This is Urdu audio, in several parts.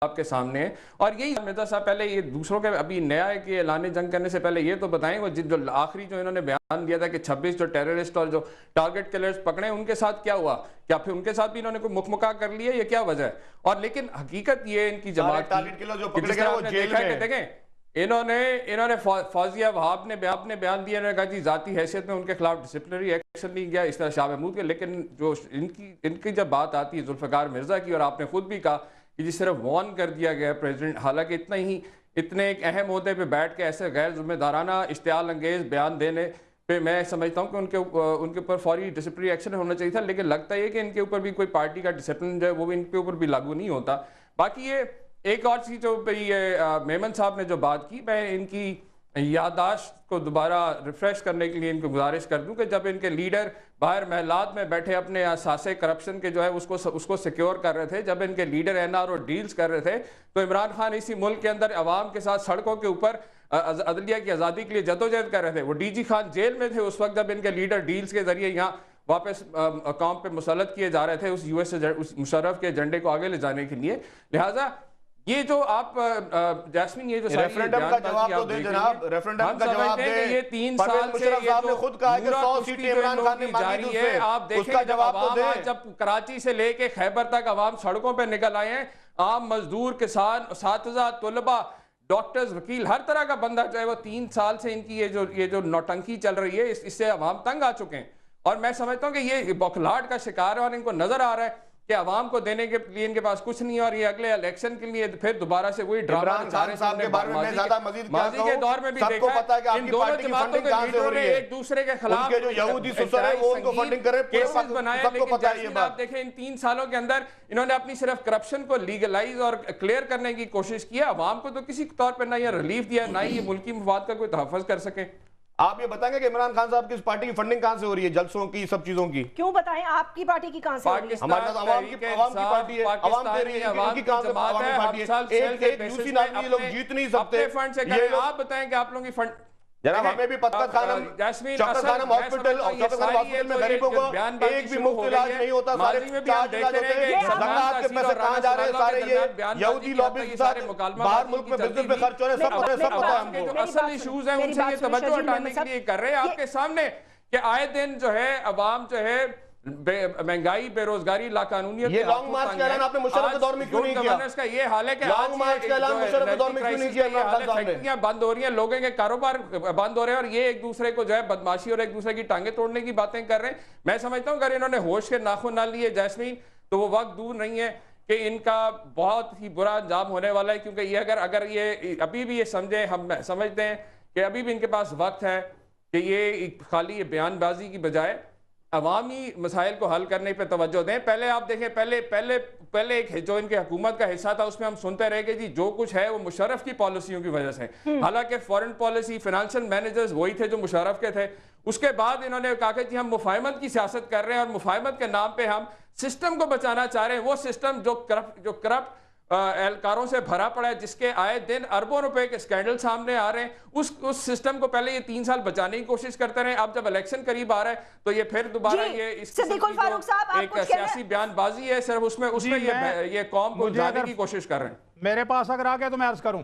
آپ کے سامنے ہے. اور یہی مرزا صاحب پہلے یہ دوسروں کے ابھی نیا ہے کہ اعلان جنگ کرنے سے پہلے یہ تو بتائیں وہ جو آخری جو انہوں نے بیان دیا تھا کہ 26 جو ٹیررسٹ اور جو ٹارگٹ کلرز پکڑے ان کے ساتھ کیا ہوا, کیا پھر ان کے ساتھ بھی انہوں نے کوئی مکمکا کر لیا, یہ کیا وجہ ہے؟ اور لیکن حقیقت یہ ان کی جماعت کی دیکھیں انہوں نے فوزیہ وہاب نے بیان دیا, انہوں نے کہا جی ذاتی حیثیت میں ان کے خلاف ڈسپلنری ایکشن نہیں گیا اس طرح شاہ محمود کے, لیکن جو ان کی جب بات آتی ہے ذوالفقار مرزا کی, اور آپ نے خود بھی کہا کہ جی صرف وارن کر دیا گیا پریزیڈنٹ, حالانکہ اتنے ایک اہم عہدے پہ بیٹھ کے ایسے غیر ذمہ دارانہ اشتعال انگیز بیان دینے پہ میں سمجھتا ہوں کہ ان کے اوپر فوری ڈسپلنری ایکشن ہونا چاہیے تھا, لیکن لگتا ہے کہ ان کے اوپر بھی کوئی پارٹی کا ڈسپلن جو ہے وہ بھی ان کے اوپر بھی لاگو نہیں ہوتا. باقی یہ ایک اور چیز جو میمن صاحب نے جو بات کی, میں ان کی یادداشت کو دوبارہ ریفریش کرنے کے لیے ان کو گزارش کر دوں کہ جب ان کے لیڈر باہر محلات میں بیٹھے اپنے اثاثے کرپشن کے جو ہے اس کو سیکیور کر رہے تھے, جب ان کے لیڈر NRO ڈیلز کر رہے تھے, تو عمران خان اسی ملک کے اندر عوام کے ساتھ سڑکوں کے اوپر عدلیہ کی آزادی کے لیے جدوجہد کر رہے تھے. وہ DG خان جیل میں تھے اس وقت جب ان کے لیڈر ڈیلز کے ذریعے یہاں واپس قوم پہ مسلط کیے جا رہے تھے اس اس مشرف کے ایجنڈے کو آگے لے جانے کے لیے. لہٰذا یہ جو آپ جاسمین یہ جو ریفرنڈم کا جواب تو دے جناب, ریفرنڈم کا جواب دے. یہ 3 سال سے یہ جو خود کہا کہ 100 سیٹیں عمران خان نے مانگی ہے, آپ دیکھیں جب عوام جب کراچی سے لے کے خیبر تک عوام سڑکوں پہ نکل آئے ہیں, عام مزدور, کسان, اساتذہ, طلباء, ڈاکٹرز, وکیل, ہر طرح کا بندہ جو ہے وہ 3 سال سے ان کی یہ جو نوٹنکی چل رہی ہے اس سے عوام تنگ آ چکے ہیں. اور میں سمجھتا ہوں کہ یہ بوکھلاہٹ کا شکار ہے اور ان کو نظر آ رہا ہے کہ عوام کو دینے کے لیے ان کے پاس کچھ نہیں ہے, اور یہ اگلے الیکشن کے لیے پھر دوبارہ سے وہی ڈرامہ صاحب کے بارے میں زیادہ مزید ماضی کے دور میں بھی دیکھا ہے ان دونوں جماعتوں کے لیڈروں نے ایک دوسرے کے خلاف جو یہودی سسر ہے وہ ان کو فنڈنگ کرے کیسز بنائے, لیکن جیسے آپ دیکھیں ان 3 سالوں کے اندر انہوں نے اپنی صرف کرپشن کو لیگلائز اور کلیئر کرنے کی کوشش کی ہے. عوام کو تو کسی طور پر نہ یہ ریلیف دیا, نہ یہ ملکی مفاد کا کوئی تحفظ کر سکیں. آپ یہ بتائیں گے کہ عمران خان صاحب کی اس پارٹی کی فنڈنگ کہاں سے ہو رہی ہے, جلسوں کی, سب چیزوں کی؟ کیوں بتائیں آپ کی پارٹی کی کہاں سے ہو رہی ہے؟ ہمارے پاس عوام کی پارٹی ہے, عوام دے رہی ہے, ان کی کہاں سے عوامی پارٹی ہے. ایک یوسی نامی یہ لوگ جیت نہیں سکتے. آپ بتائیں کہ آپ لوگوں کی فنڈ جناب ہمیں بھی پتکت خانم ہاسپٹل میں غریبوں کو ایک بھی مفت علاج نہیں ہوتا, سارے چارج علاج ہوتے ہیں. زکوٰۃ کے پیسے کہاں جا رہے ہیں, سارے یہ یہودی لابی کے ساتھ باہر ملک میں بزنس میں خرچ ہو رہے ہیں, سب پتہ ہے ہم کو. جو اصل ایشوز ہیں ان سے یہ توجہ ہٹانے کے لیے کر رہے ہیں آپ کے سامنے کہ آئے دن جو ہے عوام جو ہے مہنگائی, بے روزگاری, لاقانونیت, یہ لانگ مارچ کا اعلان آپ نے مشرف کے دور میں کیوں نہیں کیا؟ گورننس کا یہ حال ہے کہ لانگ مارچ کا اعلان مشرف کے دور میں کیوں نہیں کیا؟ فیکٹریاں بند ہو رہی ہیں, لوگوں کے کاروبار بند ہو رہے ہیں, اور یہ ایک دوسرے کو جو ہے بدماشی اور ایک دوسرے کی ٹانگیں توڑنے کی باتیں کر رہے ہیں. میں سمجھتا ہوں اگر انہوں نے ہوش کے ناخن نہ لیے جاسمین, تو وہ وقت دور نہیں ہے کہ ان کا بہت ہی برا انجام ہونے والا ہے. کیونکہ یہ اگر یہ ابھی بھی یہ سمجھیں, ہم سمجھتے ہیں کہ ابھی بھی ان کے پاس وقت ہے کہ یہ خالی یہ بیان بازی کی بجائے عوامی مسائل کو حل کرنے پہ توجہ دیں. پہلے آپ دیکھیں پہلے ایک جو ان کے حکومت کا حصہ تھا اس میں ہم سنتے رہے کہ جی جو کچھ ہے وہ مشرف کی پالیسیوں کی وجہ سے, حالانکہ فورن پالیسی, فائنینشل مینیجرز وہی تھے جو مشرف کے تھے. اس کے بعد انہوں نے کہا کہ جی ہم مفاہمت کی سیاست کر رہے ہیں اور مفاہمت کے نام پہ ہم سسٹم کو بچانا چاہ رہے ہیں. وہ سسٹم جو کرپٹ اہلکاروں سے بھرا پڑا ہے, جس کے آئے دن اربوں روپے کے سکینڈل سامنے آ رہے ہیں, اس سسٹم کو پہلے یہ 3 سال بچانے کی کوشش کرتے رہے. اب جب الیکشن قریب آ رہا ہے تو یہ پھر دوبارہ یہ اس ایک سیاسی بیان بازی ہے, صرف اس میں یہ قوم کو جانے کی کوشش کر رہے ہیں. میرے پاس اگر آگے تو میں عرض کروں,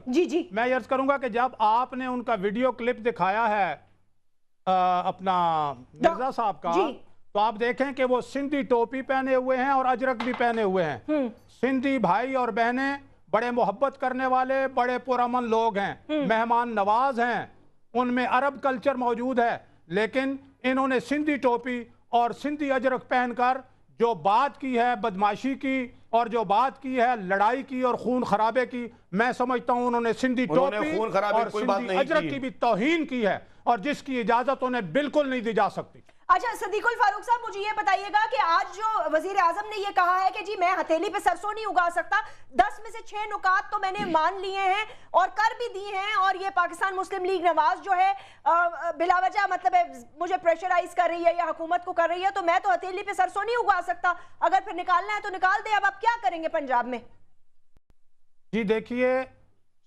میں عرض کروں گا کہ جب آپ نے ان کا ویڈیو کلپ دکھایا ہے اپنا مرزا صاحب کا, تو آپ دیکھیں کہ وہ سندھی ٹوپی پہنے ہوئے ہیں اور اجرک بھی پہنے ہوئے ہیں. سندھی بھائی اور بہنیں بڑے محبت کرنے والے, بڑے پرامن لوگ ہیں, مہمان نواز ہیں, ان میں عرب کلچر موجود ہے. لیکن انہوں نے سندھی ٹوپی اور سندھی اجرک پہن کر جو بات کی ہے بدماشی کی, اور جو بات کی ہے لڑائی کی اور خون خرابے کی, میں سمجھتا ہوں انہوں نے سندھی ٹوپی اور سندھی اجرک کی بھی توہین کی ہے, اور جس کی اجازت انہیں بالکل نہیں دی جا سکتی. اچھا صدیق الفاروق صاحب, مجھے یہ بتائیے گا کہ آج جو وزیر اعظم نے یہ کہا ہے کہ جی میں ہتھیلی پہ سرسوں نہیں اگا سکتا, 10 میں سے 6 نکات تو میں نے مان لیے ہیں اور کر بھی دی ہیں, اور یہ پاکستان مسلم لیگ نواز جو ہے بلا وجہ مطلب مجھے پریشرائز کر رہی ہے یا حکومت کو کر رہی ہے, تو میں تو ہتھیلی پہ سرسوں نہیں اگا سکتا, اگر پھر نکالنا ہے تو نکال دے. اب آپ کیا کریں گے پنجاب میں؟ جی دیکھیے,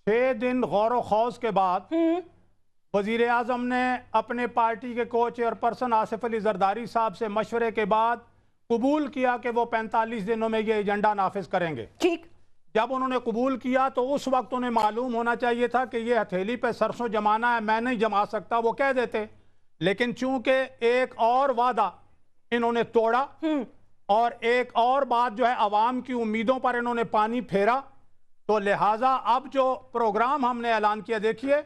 6 دن غور و خوض کے بعد وزیر اعظم نے اپنے پارٹی کے کو چیئرپرسن آصف علی زرداری صاحب سے مشورے کے بعد قبول کیا کہ وہ 45 دنوں میں یہ ایجنڈا نافذ کریں گے. ٹھیک, جب انہوں نے قبول کیا تو اس وقت انہیں معلوم ہونا چاہیے تھا کہ یہ ہتھیلی پہ سرسوں جمانا ہے، میں نہیں جما سکتا، وہ کہہ دیتے. لیکن چونکہ ایک اور وعدہ انہوں نے توڑا اور ایک اور بات جو ہے عوام کی امیدوں پر انہوں نے پانی پھیرا، تو لہٰذا اب جو پروگرام ہم نے اعلان کیا، دیکھیے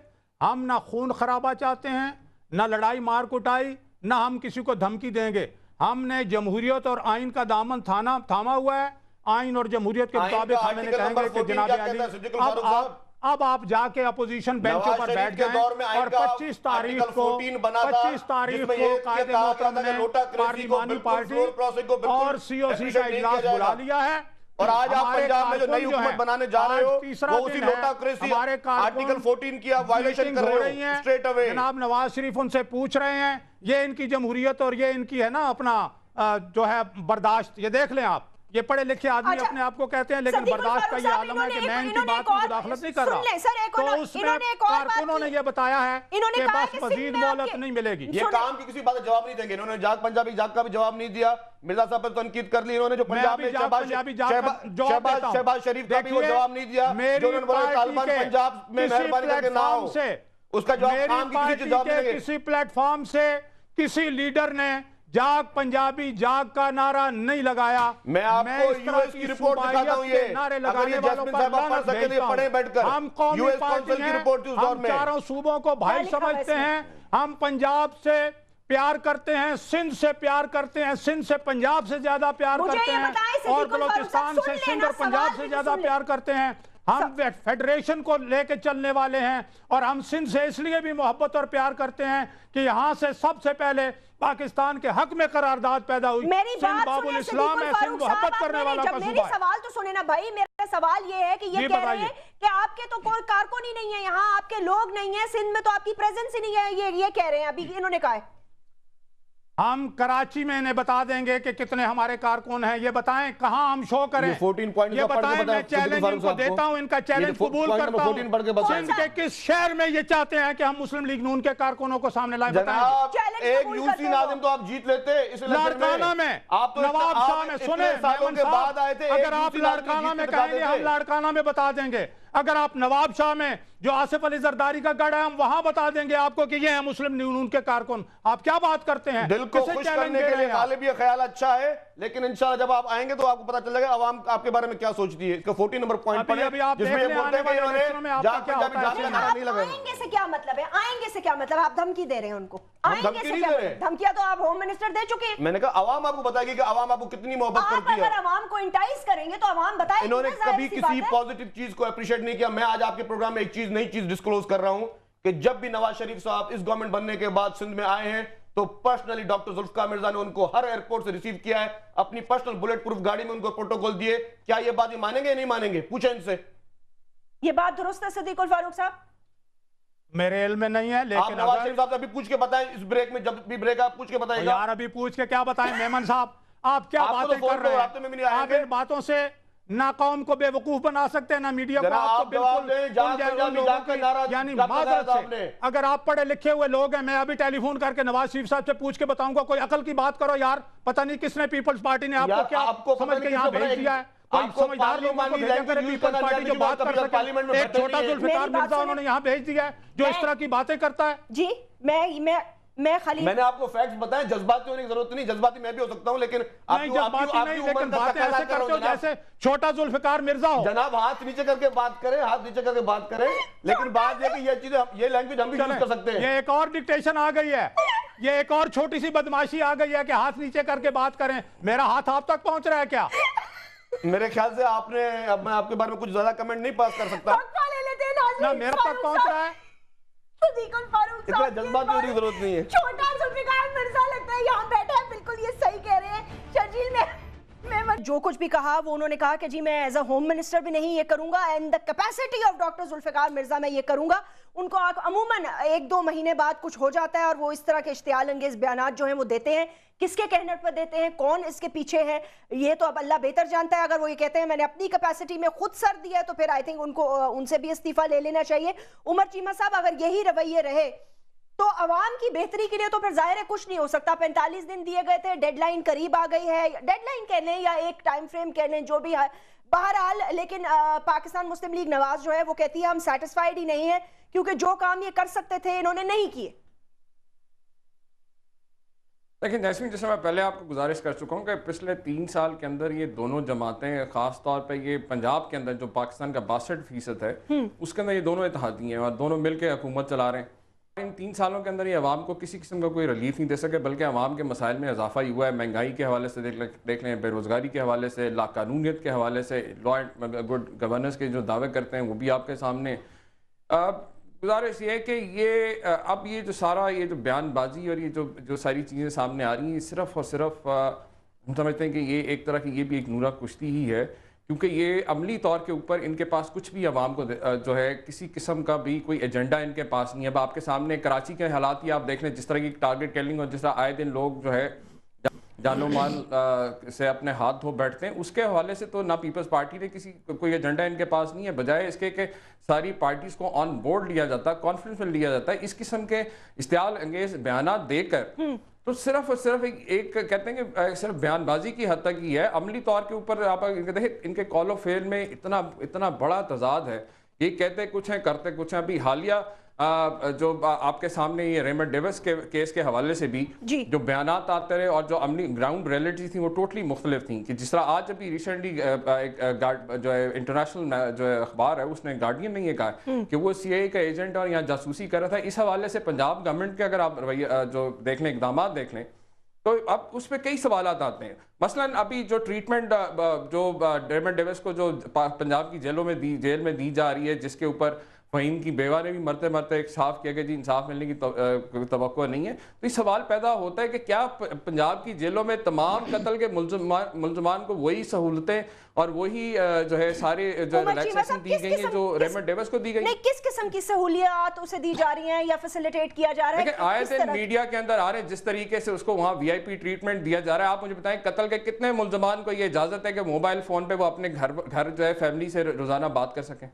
ہم نہ خون خرابہ چاہتے ہیں، نہ لڑائی مار کٹائی، نہ ہم کسی کو دھمکی دیں گے. ہم نے جمہوریت اور آئین کا دامن تھاما ہوا ہے. آئین اور جمہوریت کے مطابق ہم انہیں کہیں گے کہ جناب علی اب آپ جا کے اپوزیشن بینچوں پر بیٹھ جائیں اور 25 تاریخ کو قائد محترم نے پارلیمانی پارٹی اور سی او سی کا اجلاس بلا لیا ہے. اور آج آپ پنجاب میں جو نئی حکومت بنانے جا رہے ہو وہ اسی لوٹاکریسی آرٹیکل 14 کی آپ وائلیشن کر رہے ہو سٹریٹ اوے. جناب نواز شریف ان سے پوچھ رہے ہیں، یہ ان کی جمہوریت اور یہ ان کی ہے نا اپنا جو ہے برداشت. یہ دیکھ لیں آپ، یہ پڑھے لکھے آدمی اپنے آپ کو کہتے ہیں لیکن برداشت کا یہ عالم ہے کہ میں ان کی بات میں مداخلت نہیں کر رہا. تو اس میں کارکنوں نے یہ بتایا ہے کہ بس مزید مہلت نہیں ملے گی. یہ کام کی کسی بات کا جواب نہیں دیں گے. انہوں نے جاگ پنجابی جاگ کا بھی جواب نہیں دیا. مرزا صاحب پر تنقید کر لی انہوں نے، جو پنجاب میں شہباز شریف کا بھی وہ جواب نہیں دیا جو انہوں نے بولا طالبان پنجاب میں مہربانی کر کے نہ ہو. اس کا جواب کام کی کسی جواب نہیں دیں گے. کسی پلیٹ فارم سے کسی لیڈر نے جاگ پنجابی جاگ کا نعرہ نہیں لگایا. میں آپ کو یو ایس کی رپورٹ دکھاتا ہوں. یہ اگر یہ جاسمین صاحب آپ پڑھ سکتے ہیں پڑھیں بیٹھ کر. ہم قومی پارٹی ہیں، ہم چاروں صوبوں کو بھائی سمجھتے ہیں. ہم پنجاب سے پیار کرتے ہیں، سندھ سے پیار کرتے ہیں، سندھ سے پنجاب سے زیادہ پیار کرتے ہیں اور بلوچستان سے سندھ اور پنجاب سے زیادہ پیار کرتے ہیں. ہم فیڈریشن کو لے کے چلنے والے ہیں اور ہم سندھ سے اس لیے بھی محبت اور پیار کرتے ہیں کہ یہاں سے سب سے پہلے پاکستان کے حق میں قرارداد پیدا ہوئی. سندھ باب الاسلام ہے، سندھ محبت کرنے والا کا صوبہ ہے. میری سوال تو سنیں نا بھائی. میرا سوال یہ ہے کہ یہ کہہ رہے ہیں کہ آپ کے تو کوئی کارکن ہی نہیں ہے یہاں، آپ کے لوگ نہیں ہیں سندھ میں، تو آپ کی پریزنس ہی نہیں ہے. یہ کہہ رہے ہیں ابھی انہوں نے کہا ہے. ہم کراچی میں انہیں بتا دیں گے کہ کتنے ہمارے کارکن ہیں. یہ بتائیں کہاں ہم شو کریں، یہ بتائیں. میں چیلنج ان کو دیتا ہوں، ان کا چیلنج قبول کرتا ہوں. سندھ کے کس شہر میں یہ چاہتے ہیں کہ ہم مسلم لیگ نون کے کارکنوں کو سامنے لائیں؟ جناب ایک یوسی ناظم تو آپ جیت لیتے اس لاڑکانہ میں. آپ نواب شاہ میں سنیں، اگر آپ لاڑکانہ میں کہیں گے ہم لاڑکانہ میں بتا دیں گے. اگر آپ نواب شاہ میں جو آصف علی زرداری کا گڑھ ہے ہم وہاں بتا دیں گے آپ کو کہ یہ ہیں مسلم لیگ نون کے کارکن. آپ کیا بات کرتے ہیں؟ دل کو خوش کرنے کے لیے غالب یہ خیال اچھا ہے، لیکن انشاءاللہ جب آپ آئیں گے تو آپ کو پتا چل جائے گا عوام آپ کے بارے میں کیا سوچتی ہے. اس کا 14 نمبر پوائنٹ پڑھیں جس میں یہ بولتے ہیں کہ انہوں نے جاگ پنجابی جاگ کا نعرہ نہیں لگایا. آئیں گے سے کیا مطلب ہے؟ آئیں گے سے کیا مطلب؟ آپ دھمکی دے رہے ہیں ان کو. آئیں گے سے کیا مطلب؟ دھمکیاں تو آپ ہوم منسٹر دے چکے ہیں. میں نے کہا عوام آپ کو بتائے گی کہ عوام آپ کو کتنی محبت کرتی ہے. آپ اگر عوام کو انٹائز کریں گے تو عوام بتائیں گے. انہوں نے کبھی کسی پازیٹیو چیز کو اپریشیٹ نہیں کیا. میں آج آپ کے پروگرام میں ایک چیز نئی چیز ڈسکلوز کر رہا ہوں کہ جب بھی نواز شریف صاحب اس گورنمنٹ بننے کے بعد سندھ میں آئے ہیں تو پرسنلی ڈاکٹر ذوالفقار مرزا نے ان کو ہر ایئرپورٹ سے ریسیو کیا ہے، اپنی پرسنل بلیٹ پروف گاڑی میں ان کو پروٹوکول دیے. کیا یہ بات مانیں گے یا نہیں مانیں گے؟ پوچھیں ان سے. یہ بات درست ہے صدیق الفاروق صاحب؟ میرے علم میں نہیں ہے، لیکن نواز شریف صاحب سے ابھی پوچھ کے بتائیں اس بریک میں، جب بھی بریک آپ پوچھ کے بتائیں گا. یار ابھی پوچھ کے کیا بتائیں میمن صاحب؟ آپ کیا باتیں کر رہے ہیں؟ آپ ان باتوں سے نہ قوم کو بے وقوف بنا سکتے ہیں نہ میڈیا کو. آپ بالکل یعنی معذرت سے اگر آپ پڑھے لکھے ہوئے لوگ ہیں، میں ابھی ٹیلی فون کر کے نواز شریف صاحب سے پوچھ کے بتاؤں گا. کوئی عقل کی بات کرو یار. پتہ نہیں کس نے پیپلز پارٹی نے آپ کو کیا سمجھ کے یہاں بھیج دیا ہے. کوئی سمجھدار لوگوں کو بھیجا کرے پیپلز پارٹی جو بات کر سکے. ایک چھوٹا ذوالفقار مرزا انہوں نے یہاں بھیج دیا ہے جو اس طرح کی باتیں کرتا ہے. جی میں نے آپ کو فیکٹس بتائیں. جذباتی ہونے کی ضرورت نہیں، جذباتی میں بھی ہو سکتا ہوں لیکن لیکن باتیں ایسے کرتے ہو جیسے چھوٹا ذوالفقار مرزا ہو. جناب ہاتھ نیچے کر کے بات کریں، ہاتھ نیچے کر کے بات کریں. لیکن بات یہ کہ یہ چیزیں یہ لینگویج ہم بھی یوز کر سکتے ہیں. یہ ایک اور ڈکٹیشن آ گئی ہے، یہ ایک اور چھوٹی سی بدماشی آ گئی ہے کہ ہاتھ نیچے کر کے بات کریں. میرا ہاتھ آپ تک پہنچ رہا ہے کیا؟ میرے خیال سے آپ نے اب میں آپ کے بارے میں کچھ زیادہ کمنٹ نہیں پاس کر سکتا. میرا تک پہنچ رہا ہے. صدیق الفاروق صاحب اتنا جذبات ہونے کی ضرورت نہیں ہے. چھوٹا ذوالفقار مرزا لگتا ہے یہاں بیٹھا ہے. بالکل یہ صحیح کہہ رہے ہیں شرجیل. میں جو کچھ بھی کہا وہ انہوں نے کہا کہ جی میں ایز اے ہوم منسٹر بھی نہیں یہ کروں گا، and the capacity of doctor Zulfiqar Mirza میں یہ کروں گا. ان کو عموماً 1-2 مہینے بعد کچھ ہو جاتا ہے اور وہ اس طرح کے اشتعال انگیز بیانات جو ہیں وہ دیتے ہیں. کس کے کہنے پر دیتے ہیں، کون اس کے پیچھے ہے، یہ تو اب اللہ بہتر جانتا ہے. اگر وہ یہ کہتے ہیں میں نے اپنی کیپیسٹی میں خود سر دیا ہے تو پھر آئی تھنک ان کو ان سے بھی استعفیٰ لے لینا چاہیے. عمر چیمہ صاحب اگر یہی رویے رہے تو عوام کی بہتری کے لیے تو پھر ظاہر ہے کچھ نہیں ہو سکتا. 45 دن دیے گئے تھے، ڈیڈ لائن قریب آ گئی ہے. ڈیڈ لائن کہہ لیں یا ایک ٹائم فریم کہہ لیں، جو بھی ہے بہرحال لیکن پاکستان مسلم لیگ نواز جو ہے وہ کہتی ہے ہم سیٹسفائیڈ ہی نہیں ہے کیونکہ جو کام یہ کر سکتے تھے انہوں نے نہیں کیے. لیکن جیسے جیسے میں پہلے آپ کو گزارش کر چکا ہوں کہ پچھلے 3 سال کے اندر یہ دونوں جماعتیں خاص طور پہ یہ پنجاب کے اندر جو پاکستان کا 62% ہے اس کے اندر یہ دونوں اتحادی ہیں اور دونوں مل کے حکومت چلا رہے ہیں. ان 3 سالوں کے اندر یہ عوام کو کسی قسم کا کوئی ریلیف نہیں دے سکے بلکہ عوام کے مسائل میں اضافہ ہی ہوا ہے. مہنگائی کے حوالے سے دیکھ لیں, بے روزگاری کے حوالے سے, لا قانونیت کے حوالے سے, لا اینڈ گڈ گورننس کے جو دعوے کرتے ہیں وہ بھی آپ کے سامنے. گزارش یہ ہے کہ یہ اب یہ جو سارا یہ جو بیان بازی اور یہ جو ساری چیزیں سامنے آ رہی ہیں صرف اور صرف ہم سمجھتے ہیں کہ یہ ایک طرح کی یہ بھی ایک نورہ کشتی ہی ہے کیونکہ یہ عملی طور کے اوپر ان کے پاس کچھ بھی عوام کو جو ہے کسی قسم کا بھی کوئی ایجنڈا ان کے پاس نہیں ہے. اب آپ کے سامنے کراچی کے حالات ہی آپ دیکھ لیں, جس طرح کی ٹارگٹ کلنگ اور جس طرح آئے دن لوگ جو ہے جان و مال سے اپنے ہاتھ دھو بیٹھتے ہیں, اس کے حوالے سے تو نہ پیپلز پارٹی نے کوئی ایجنڈا ان کے پاس نہیں ہے. بجائے اس کے کہ ساری پارٹیز کو آن بورڈ لیا جاتا ہے, کانفرنس میں لیا جاتا ہے, اس قسم کے اشتعال انگیز بیانات دے کر تو صرف اور صرف ایک کہتے ہیں کہ صرف بیان بازی کی حد تک ہی ہے. عملی طور کے اوپر آپ دیکھیں ان کے کال و فعل میں اتنا بڑا تضاد ہے. یہ کہتے کچھ ہیں کرتے کچھ ہیں. ابھی حالیہ جو آپ کے سامنے یہ ریمنڈ ڈیوس کے کیس کے حوالے سے بھی جو بیانات آتے رہے اور جو عملی گراؤنڈ ریئلٹی تھیں وہ ٹوٹلی مختلف تھیں. کہ جس طرح آج ابھی ریسنٹلی جو ہے انٹرنیشنل جو ہے اخبار ہے اس نے گارڈین نے یہ کہا کہ وہ سی آئی کا ایجنٹ اور یہاں جاسوسی کر رہا تھا. اس حوالے سے پنجاب گورنمنٹ کے اگر آپ جو دیکھ لیں اقدامات دیکھ لیں تو اب اس پہ کئی سوالات آتے ہیں. مثلا ابھی جو ٹریٹمنٹ جو ریمنڈ ڈیوس کو جو پنجاب کی جیل میں دی جا رہی ہے, جس کے اوپر فہیم کی بیوہ نے بھی مرتے مرتے ایک صاف کیا کہ جی انصاف ملنے کی توقع نہیں ہے. تو یہ سوال پیدا ہوتا ہے کہ کیا پنجاب کی جیلوں میں تمام قتل کے ملزمان کو وہی سہولتیں اور وہی جو ہے سارے جو ریلیکسیشن دی گئی ہیں جو ریمنڈ ڈیوس کو دی گئی ہیں؟ کس قسم کی سہولیات اسے دی جا رہی ہیں یا فیسیلیٹیٹ کیا جا رہا ہے؟ لیکن آئے دن میڈیا کے اندر آ رہے ہیں جس طریقے سے اس کو وہاں وی آئی پی ٹریٹمنٹ دیا جا رہا ہے. آپ مجھے بتائیں قتل کے کتنے ملزمان کو یہ اجازت ہے کہ موبائل فون پہ وہ اپنے گھر جو ہے فیملی سے روزانہ بات کر سکیں؟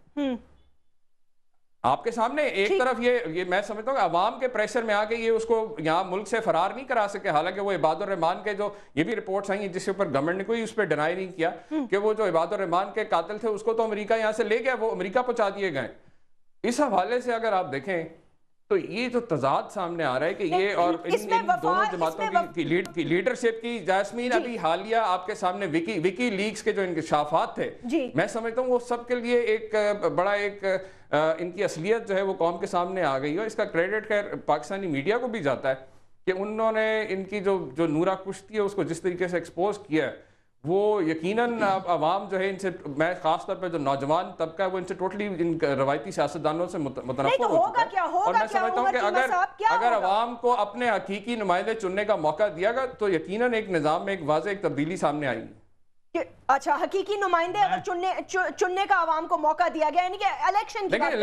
آپ کے سامنے ایک طرف یہ میں سمجھتا ہوں کہ عوام کے پریشر میں آ کے یہ اس کو یہاں ملک سے فرار نہیں کرا سکے. حالانکہ وہ عباد الرحمان کے جو یہ بھی رپورٹس آئی ہیں جس کے اوپر گورنمنٹ نے کوئی اس پہ ڈینائی نہیں کیا کہ وہ جو عباد الرحمان کے قاتل تھے اس کو تو امریکہ یہاں سے لے گیا, وہ امریکہ پہنچا دیے گئے. اس حوالے سے اگر آپ دیکھیں تو یہ جو تضاد سامنے آ رہا ہے کہ یہ اور ان دونوں جماعتوں کی لیڈرشپ کی جاسمین ابھی حالیہ آپ کے سامنے وکی لیکس کے جو انکشافات تھے میں سمجھتا ہوں وہ سب کے لیے ایک بڑا ایک ان کی اصلیت جو ہے وہ قوم کے سامنے آ گئی ہے. اس کا کریڈٹ خیر پاکستانی میڈیا کو بھی جاتا ہے کہ انہوں نے ان کی جو نورہ کشتی ہے اس کو جس طریقے سے ایکسپوز کیا ہے وہ یقیناً عوام جو ہے ان سے, میں خاص طور پہ جو نوجوان طبقہ ہے وہ ان سے ٹوٹلی ان روایتی سیاستدانوں سے متنفر ہو چکا ہے. اور میں سمجھتا ہوں کہ اگر عوام کو اپنے حقیقی نمائندے چننے کا موقع دیا گا تو یقیناً ایک نظام میں ایک واضح ایک تبدیلی سامنے آئی گی. اچھا, حقیقی نمائندے اگر چننے کا عوام کو موقع دیا گیا, یعنی کہ الیکشن کی بات کریں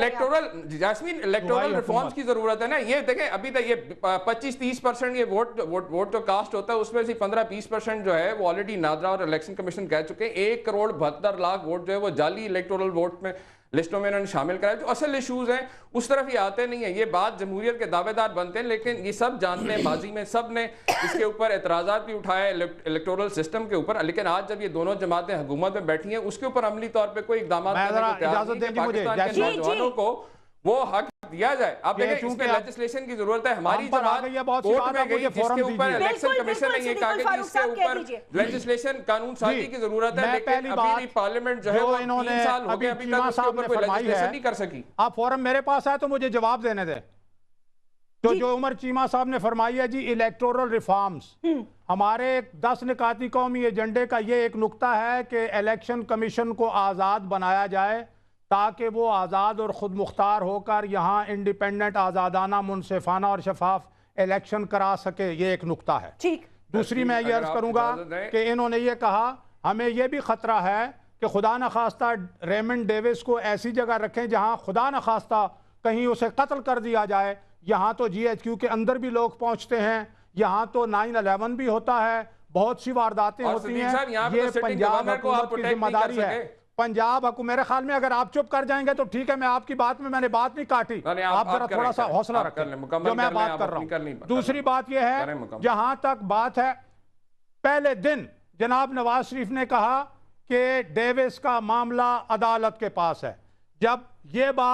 الیکٹورل ریفارمز کی ضرورت ہے نا. یہ دیکھیں ابھی تک یہ 25-30% یہ ووٹ جو کاسٹ ہوتا ہے اس میں سے 15-20% جو ہے وہ آلریڈی نادرا اور الیکشن کمیشن کہہ چکے ہیں 1,72,00,000 ووٹ جو ہے وہ جعلی الیکٹورل ووٹ میں لسٹوں میں انہوں نے شامل کرا ہے. جو اصل ایشوز ہیں اس طرف یہ آتے نہیں ہیں. یہ بات جمہوریت کے دعوے دار بنتے ہیں لیکن یہ سب جانتے ہیں ماضی میں سب نے اس کے اوپر اعتراضات بھی اٹھائے الیکٹورل سسٹم کے اوپر. لیکن آج جب یہ دونوں جماعتیں حکومت میں بیٹھی ہیں اس کے اوپر عملی طور پہ کوئی اقدامات کرنے کو تیار نہیں کہ پاکستان کے نوجوانوں کو وہ حق دیا جائے. آپ دیکھیں اس میں لیجسلیشن کی ضرورت ہے. ہماری جماعت کورٹ میں گئی جس کے اوپر الیکشن کمیشن نے یہ کہا کہ اس کے اوپر لیجسلیشن قانون سازی کی ضرورت ہے لیکن ابھی بھی پارلیمنٹ جو ہے وہ 3 سال ہو گئے ابھی تک اس کے اوپر کوئی لیجسلیشن نہیں کر سکی. آپ فورم میرے پاس آئے تو مجھے جواب دینے دیں. تو جو عمر چیمہ صاحب نے فرمائی ہے جی الیکٹورل ریفارمز, ہمارے 10 نکاتی قومی ایجنڈے کا یہ ایک نقطہ ہے کہ الیکشن کمیشن کو آزاد بنایا جائے تاکہ وہ آزاد اور خود مختار ہو کر یہاں انڈیپینڈنٹ, آزادانہ, منصفانہ اور شفاف الیکشن کرا سکے. یہ ایک نقطہ ہے. دوسری میں یہ عرض کروں گا کہ انہوں نے یہ کہا ہمیں یہ بھی خطرہ ہے کہ خدا نخواستہ ریمنڈ ڈیوس کو ایسی جگہ رکھیں جہاں خدا نخواستہ کہیں اسے قتل کر دیا جائے. یہاں تو جی ایچ کیو کے اندر بھی لوگ پہنچتے ہیں, یہاں تو 9/11 بھی ہوتا ہے, بہت سی وارداتیں ہوتی ہیں. یہ پنجاب حکومت کی ذمہ داری ہے. پنجاب حکومت, میرے خیال میں اگر آپ چپ کر جائیں گے تو ٹھیک ہے, میں آپ کی بات میں نے بات نہیں کاٹی, آپ ذرا تھوڑا سا حوصلہ رکھیں جو میں بات کر رہا ہوں. دوسری بات یہ ہے جہاں تک بات ہے, پہلے دن جناب نواز شریف نے کہا کہ ڈیوس کا معاملہ عدالت کے پاس ہے. جب یہ بات